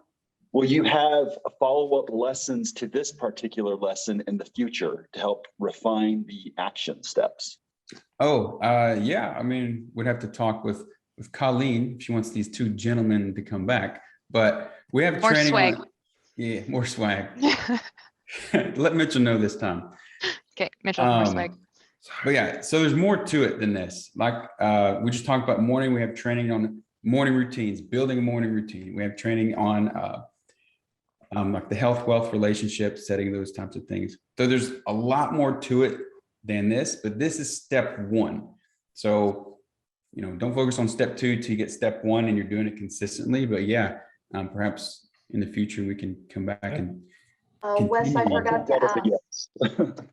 Will you have follow-up lessons to this particular lesson in the future to help refine the action steps? Oh, yeah. I mean, we'd have to talk with with Colleen, if she wants these two gentlemen to come back, but we have More training swag. yeah, more swag. Let Mitchell know this time. Okay, Mitchell, more swag. But yeah, so there's more to it than this. Like we just talked about morning. We have training on morning routines, building a morning routine. We have training on like the health, wealth, relationships, setting those types of things. So there's a lot more to it than this, but this is step one. So, you know, don't focus on step two till you get step one and you're doing it consistently. But yeah, perhaps in the future we can come back and Wes, I continue. forgot to ask.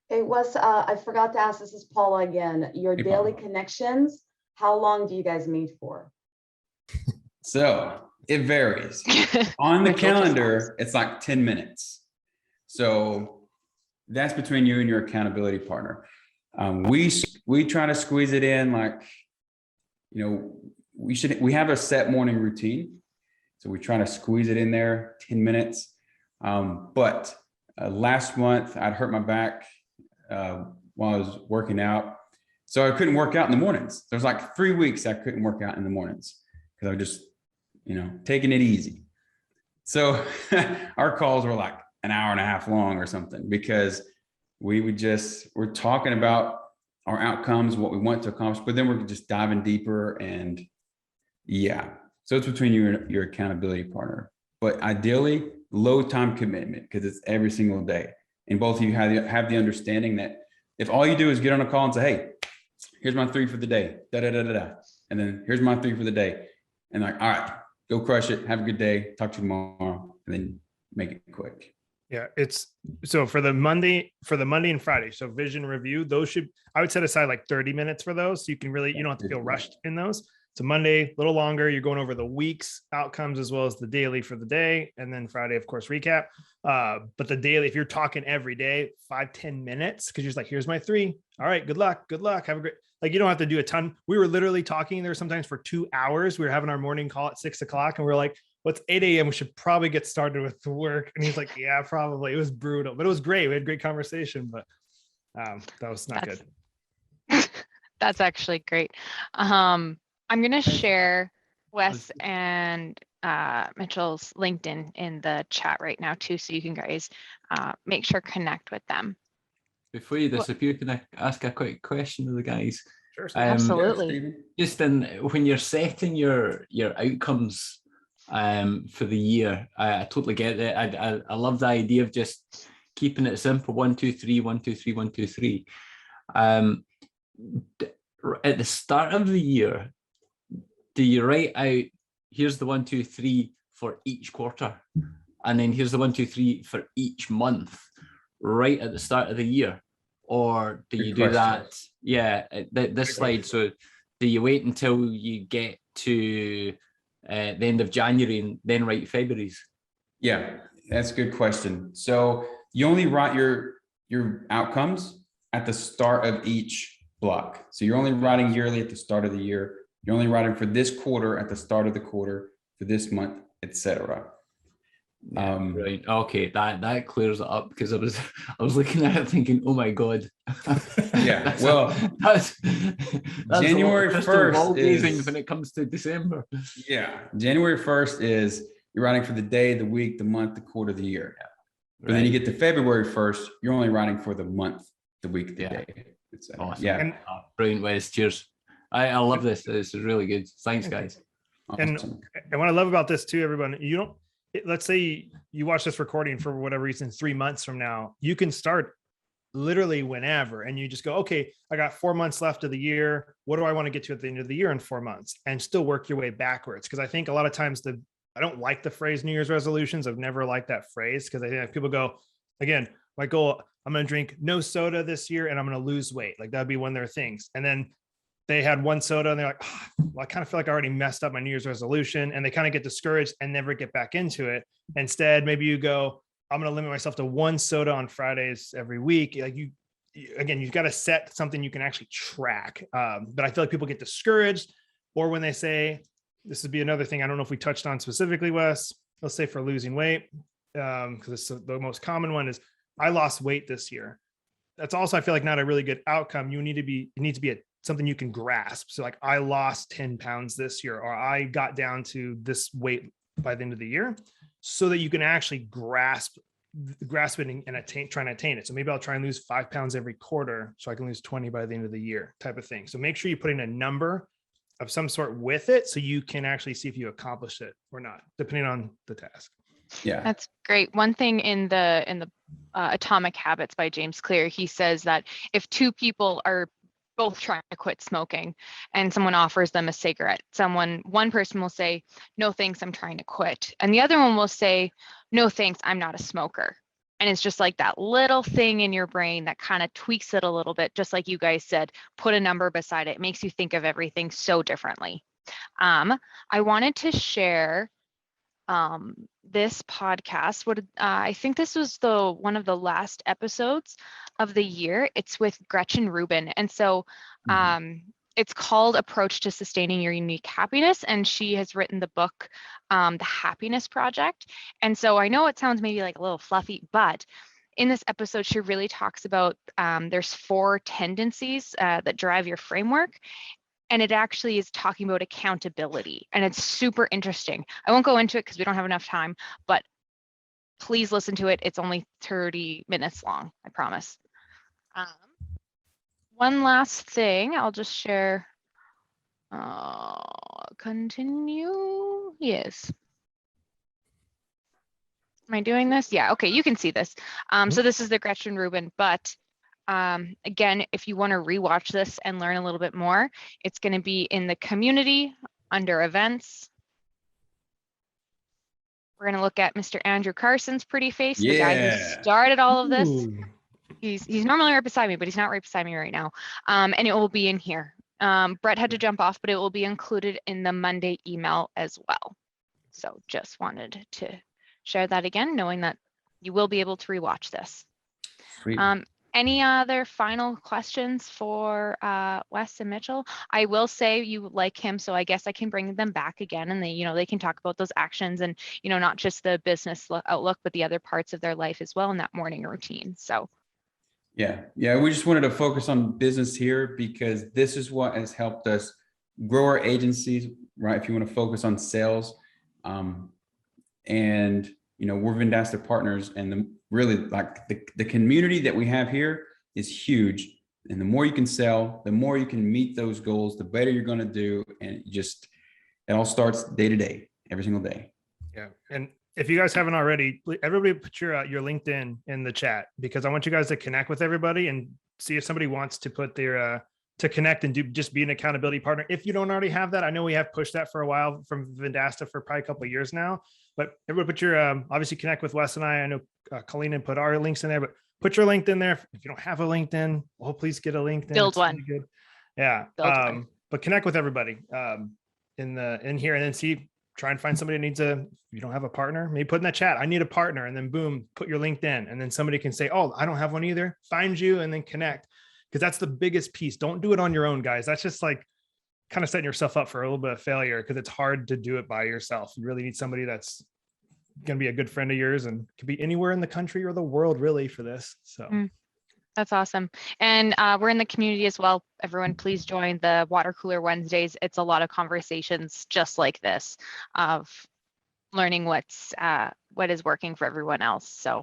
Hey, Wes, I forgot to ask, this is Paula again, your Hey, daily Paula. connections, how long do you guys meet for? So it varies. On the calendar, it's like 10 minutes. So that's between you and your accountability partner. We try to squeeze it in, like, you know, we have a set morning routine. So we try to squeeze it in there, 10 minutes. But last month I'd hurt my back while I was working out. So I couldn't work out in the mornings. There's like 3 weeks I couldn't work out in the mornings because I was just, you know, taking it easy. So our calls were like an hour and a half long or something, because we're talking about our outcomes, what we want to accomplish, but then we're just diving deeper. And yeah, so it's between you and your accountability partner, but ideally low time commitment, because it's every single day. And both of you have the understanding that if all you do is get on a call and say, hey, here's my 3 for the day, da, da, da, da, da. And then here's my 3 for the day. And like, all right, go crush it. Have a good day. Talk to you tomorrow. And then make it quick. Yeah, it's so for the Monday and Friday. So vision review, I would set aside like 30 minutes for those. So you can really, you don't have to feel rushed in those. So Monday, a little longer, you're going over the week's outcomes as well as the daily for the day. And then Friday, of course, recap. But the daily, if you're talking every day, 5-10 minutes, because you're just like, here's my 3. All right, good luck. Have a great, like, you don't have to do a ton. We were literally talking there sometimes for 2 hours. We were having our morning call at 6 o'clock and we are like, what's 8 a.m. We should probably get started with the work. And he's like, yeah, probably. It was brutal, but it was great. We had great conversation, but that was not good. That's actually great. I'm going to share Wes and Mitchell's LinkedIn in the chat right now too, so you can guys make sure connect with them. Before you disappear, can I ask a quick question of the guys? Sure. Absolutely. Yes, Just when you're setting your outcomes for the year, I totally get it. I love the idea of just keeping it simple: 1, 2, 3, 1, 2, 3, 1, 2, 3. At the start of the year, do you write out, here's the 1, 2, 3 for each quarter, and then here's the 1, 2, 3 for each month, right at the start of the year? Or do you do that? Yeah, this slide. So do you wait until you get to the end of January and then write February's? Yeah, that's a good question. So you only write your outcomes at the start of each block. So you're only writing yearly at the start of the year. You're only writing for this quarter at the start of the quarter, for this month, etc. Right. Okay, that clears it up, because I was looking at it thinking, oh my god. Yeah. Well, that's January 1st is when it comes to December. Yeah, January 1st is you're writing for the day, the week, the month, the quarter, the year. Yeah. But then you get to February 1st, you're only writing for the month, the week, the day. Awesome. Yeah. And brilliant, Wes. Cheers. I love this. This is really good. Thanks, guys. Awesome. And what I love about this too, everyone, let's say you watch this recording for whatever reason, 3 months from now, you can start literally whenever, and you just go, okay, I got 4 months left of the year. What do I want to get to at the end of the year in 4 months? And still work your way backwards. Because I think a lot of times I don't like the phrase New Year's resolutions. I've never liked that phrase, because I think people go, again, my goal, I'm going to drink no soda this year and I'm going to lose weight. Like that'd be one of their things. And then they had one soda and they're like, oh, well, I kind of feel like I already messed up my New Year's resolution. And they kind of get discouraged and never get back into it. Instead, maybe you go, I'm going to limit myself to 1 soda on Fridays every week. Like again, you've got to set something you can actually track. But I feel like people get discouraged, or when they say, this would be another thing I don't know if we touched on specifically, Wes, let's say for losing weight, because it's the most common one is, I lost weight this year. That's also, I feel like, not a really good outcome. It needs to be a something you can grasp. So like, I lost 10 pounds this year, or I got down to this weight by the end of the year, so that you can actually grasp it and trying to attain it. So maybe I'll try and lose 5 pounds every quarter so I can lose 20 by the end of the year, type of thing. So make sure you put in a number of some sort with it, so you can actually see if you accomplish it or not, depending on the task. Yeah. That's great. One thing in the Atomic Habits by James Clear, he says that if two people are both trying to quit smoking and someone offers them a cigarette, one person will say, no thanks, I'm trying to quit, and the other one will say, no thanks, I'm not a smoker. And it's just like that little thing in your brain that kind of tweaks it a little bit, just like you guys said, put a number beside it. It makes you think of everything so differently. I wanted to share this podcast. I think this was one of the last episodes of the year. It's with Gretchen Rubin, and so it's called Approach to Sustaining Your Unique Happiness, and she has written the book The Happiness Project. And so I know it sounds maybe like a little fluffy, but in this episode she really talks about there's 4 tendencies that drive your framework. And it actually is talking about accountability, and it's super interesting. I won't go into it because we don't have enough time, but please listen to it. It's only 30 minutes long, I promise. One last thing, I'll just share. Continue. Yes. Am I doing this? Yeah, okay, you can see this. So this is the Gretchen Rubin, but again, if you want to rewatch this and learn a little bit more, it's going to be in the community under events. We're going to look at Mr. Andrew Carson's pretty face, the guy who started all of this. Ooh. He's normally right beside me, but he's not right beside me right now. And it will be in here. Brett had to jump off, but it will be included in the Monday email as well. So just wanted to share that again, knowing that you will be able to rewatch this. Sweet. Any other final questions for Wes and Mitchell? I will say you like him, so I guess I can bring them back again, and they can talk about those actions and not just the business outlook, but the other parts of their life as well in that morning routine. So Yeah, we just wanted to focus on business here because this is what has helped us grow our agencies, right? If you want to focus on sales, and we're Vendasta partners, and really like the community that we have here is huge. And the more you can sell, the more you can meet those goals, the better you're going to do. And it all starts day to day, every single day. Yeah. And if you guys haven't already, everybody put your LinkedIn in the chat, because I want you guys to connect with everybody and see if somebody wants to put their, to connect and just be an accountability partner. If you don't already have that, I know we have pushed that for a while from Vendasta for probably a couple of years now, but everybody put your, obviously connect with Wes and I know Colleen put our links in there, but put your LinkedIn there. If you don't have a LinkedIn, well, please get a LinkedIn. Build one. Really good. Yeah. But connect with everybody in here, and then try and find somebody that needs if you don't have a partner, maybe put in that chat, I need a partner, and then boom, put your LinkedIn, and then somebody can say, oh, I don't have one either. Find you and then connect. Because that's the biggest piece. Don't do it on your own, guys. That's just like kind of setting yourself up for a little bit of failure, because it's hard to do it by yourself. You really need somebody that's going to be a good friend of yours and could be anywhere in the country or the world really for this. So that's awesome. And we're in the community as well. Everyone, please join the Water Cooler Wednesdays. It's a lot of conversations just like this of learning what is working for everyone else. So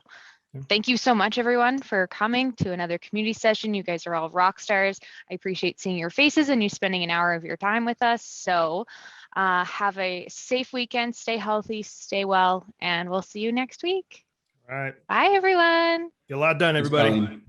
thank you so much, everyone, for coming to another community session. You guys are all rock stars. I appreciate seeing your faces and you spending an hour of your time with us. So have a safe weekend, stay healthy, stay well, and we'll see you next week. all right. Bye, everyone. Get a lot done, Thanks, everybody. Colleen.